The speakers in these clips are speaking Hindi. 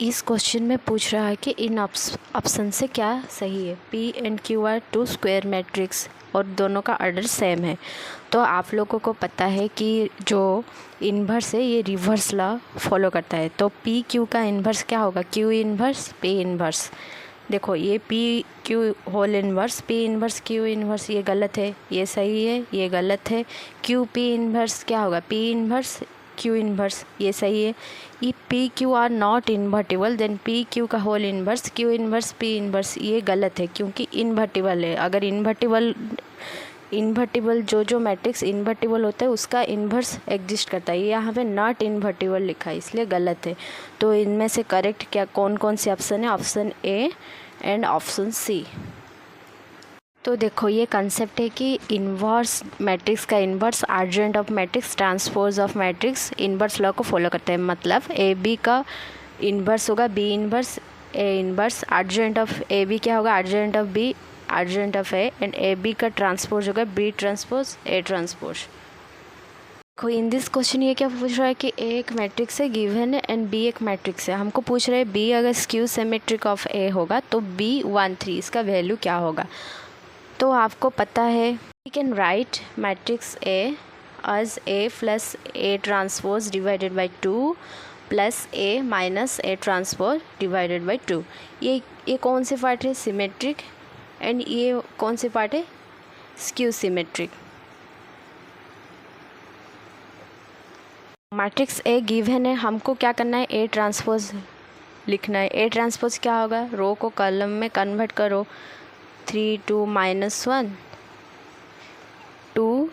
इस क्वेश्चन में पूछ रहा है कि इन ऑप्शन से क्या सही है। P and Q are two square matrix और दोनों का ऑर्डर सेम है। तो आप लोगों को पता है कि जो इन्वर्स है ये रिवर्स लॉ फॉलो करता है। तो P Q का इन्वर्स क्या होगा? Q inverse P inverse. देखो ये P Q whole inverse P inverse Q inverse ये गलत है, ये सही है, ये गलत है। Q P इन्वर्स क्या होगा? P इन्वर्स Q इन्वर्स ये सही है। ये P Q are not invertible then P Q का whole inverse Q inverse P inverse ये गलत है, क्योंकि इन्वर्टिबल है। अगर इन्वर्टिबल जो मैट्रिक्स इन्वर्टिबल होता है उसका इन्वर्स एग्जिस्ट करता है। यहाँ पे नॉट इन्वर्टिबल लिखा है, इसलिए गलत है। तो इनमें से करेक्ट क्या कौन कौन से ऑप्शन है? Option A and option C. तो देखो ये कंसेप्ट है कि इन्वर्स मैट्रिक्स का inverse adjoint of matrix transpose of matrix inverse law को फॉलो करते हैं। मतलब ए बी का इन्वर्स होगा B inverse A inverse. Adjoint of A B क्या होगा? Adjoint of B adjoint of A and A B का ट्रांसपोज होगा बी ट्रांसपोज ए ट्रांसपोज। देखो इन दिस क्वेश्चन ये क्या पूछ रहा है कि ए एक मैट्रिक्स है गिवन है एंड बी एक मैट्रिक्स है। हमको पूछ रहे हैं बी अगर स्क्यू सिमेट्रिक ऑफ ए होगा तो बी 1 3 इसका वैल्यू क्या होगा? तो आपको पता है we can write matrix A as A plus A transpose divided by 2 plus A minus A transpose divided by 2। ये कौन से पार्ट है? सिमेट्रिक। एंड ये कौन से पार्ट है? Skew symmetric. Matrix A given है, हमको क्या करना है? ए ट्रांसपोज लिखना है। ए ट्रांसपोज क्या होगा? रो को कॉलम में कन्वर्ट करो। 3 2 -1 2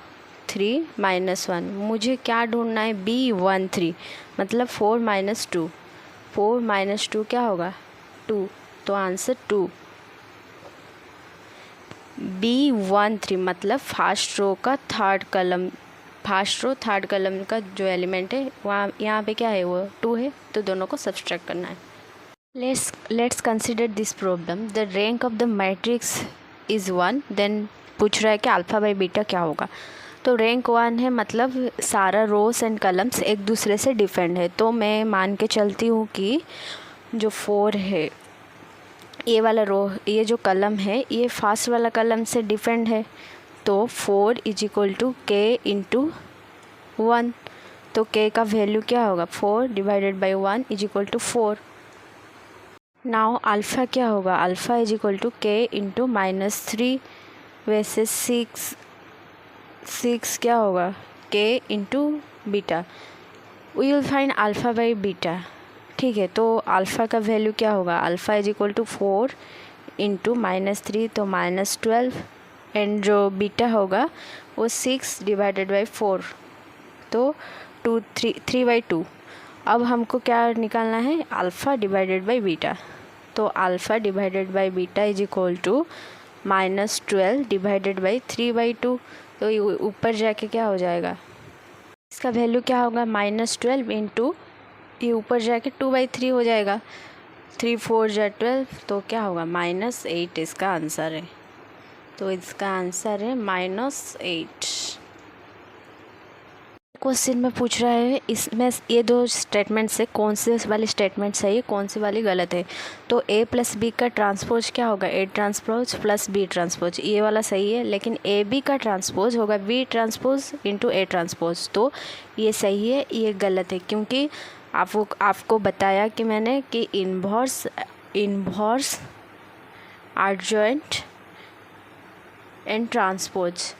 3 -1। मुझे क्या ढूंढना है? B 1 3 मतलब 4 - 2। 4 - 2 क्या होगा? 2। तो आंसर 2। B 1 3 मतलब फर्स्ट रो का third column, first row third column का जो एलिमेंट है वहाँ यहाँ पे क्या है? वो 2 है। तो दोनों को सब्सट्रैक्ट करना है। Let's consider this problem. The rank of the matrix is 1. Then पूछ रहा है कि अल्फ़ा बाई बीटा क्या होगा? तो रैंक 1 है मतलब सारा रोस एंड कलम्स एक दूसरे से डिफरेंट है। तो मैं मान के चलती हूँ कि जो 4 है ये वाला रो, ये जो कलम है ये फर्स्ट वाला कलम से डिफरेंट है। तो 4 is equal to K into 1। तो के का वैल्यू क्या होगा? 4 divided by 1 is equal to 4। Now alpha क्या होगा? Alpha is equal to K into -3 वैसे 6 क्या होगा? K into beta. We will find alpha by beta. ठीक है, तो अल्फ़ा का वैल्यू क्या होगा? Alpha is equal to 4 into -3 तो -12 एंड जो बीटा होगा वो 6 डिवाइडेड बाई 4 तो 3/2। अब हमको क्या निकालना है? Alpha divided by beta. तो alpha divided by beta is equal to -12 divided by 3/2। तो ये ऊपर जाके क्या हो जाएगा? इसका वैल्यू क्या होगा? -12 इंटू ये ऊपर जाके 2/3 हो जाएगा। 3 4 जा 12 तो क्या होगा? -8 इसका आंसर है। तो इसका आंसर है -8। क्वेश्चन में पूछ रहा है इसमें ये दो स्टेटमेंट से कौन से वाली स्टेटमेंट सही है, कौन सी वाली गलत है। तो ए प्लस बी का ट्रांसपोज क्या होगा? A transpose plus B transpose, ये वाला सही है। लेकिन ए बी का ट्रांसपोज होगा B transpose into A transpose, तो ये सही है, ये गलत है। क्योंकि आपको बताया कि मैंने कि इन्वर्स एडजॉइंट एंड ट्रांसपोज,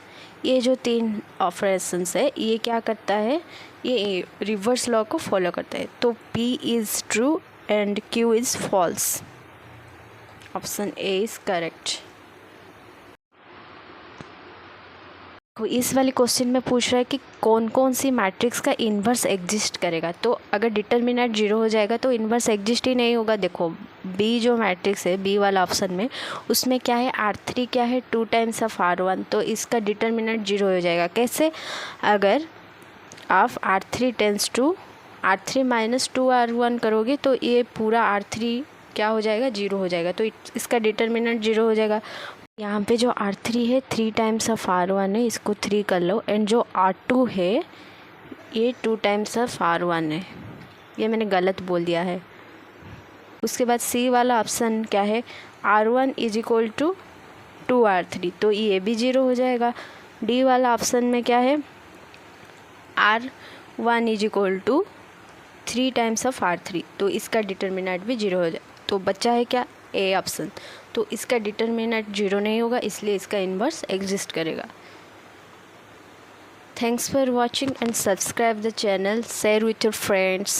ये जो 3 ऑपरेशंस है ये क्या करता है? ये रिवर्स लॉ को फॉलो करता है। तो P is true and Q is false. Option A is correct. इस वाले क्वेश्चन में पूछ रहा है कि कौन कौन सी मैट्रिक्स का इन्वर्स एग्जिस्ट करेगा। तो अगर डिटर्मिनेंट 0 हो जाएगा तो इन्वर्स एग्जिस्ट ही नहीं होगा। देखो बी जो मैट्रिक्स है बी वाला ऑप्शन में, उसमें क्या है? R3 क्या है? 2 टाइम्स ऑफ R1। तो इसका डिटर्मिनेंट 0 हो जाएगा। कैसे? अगर आप R3 tense to R3 - 2R1 करोगे तो ये पूरा R3 क्या हो जाएगा? 0 हो जाएगा। तो इसका डिटर्मिनेंट 0 हो जाएगा। यहाँ पे जो R3 है 3 टाइम्स ऑफ R1 है, इसको 3 कर लो। एंड जो R2 है ये 2 टाइम्स ऑफ R1 है। ये मैंने गलत बोल दिया है। उसके बाद सी वाला ऑप्शन क्या है, R1 is equal to 2R3, तो ये भी 0 हो जाएगा। डी वाला ऑप्शन में क्या है, R1 is equal to 3 times of R3, तो इसका डिटर्मिनेंट भी 0 हो जाए। तो बच्चा है क्या, ए ऑप्शन, तो इसका डिटर्मिनेंट 0 नहीं होगा, इसलिए इसका इन्वर्स एग्जिस्ट करेगा। Thanks for watching and subscribe the channel, share with your friends.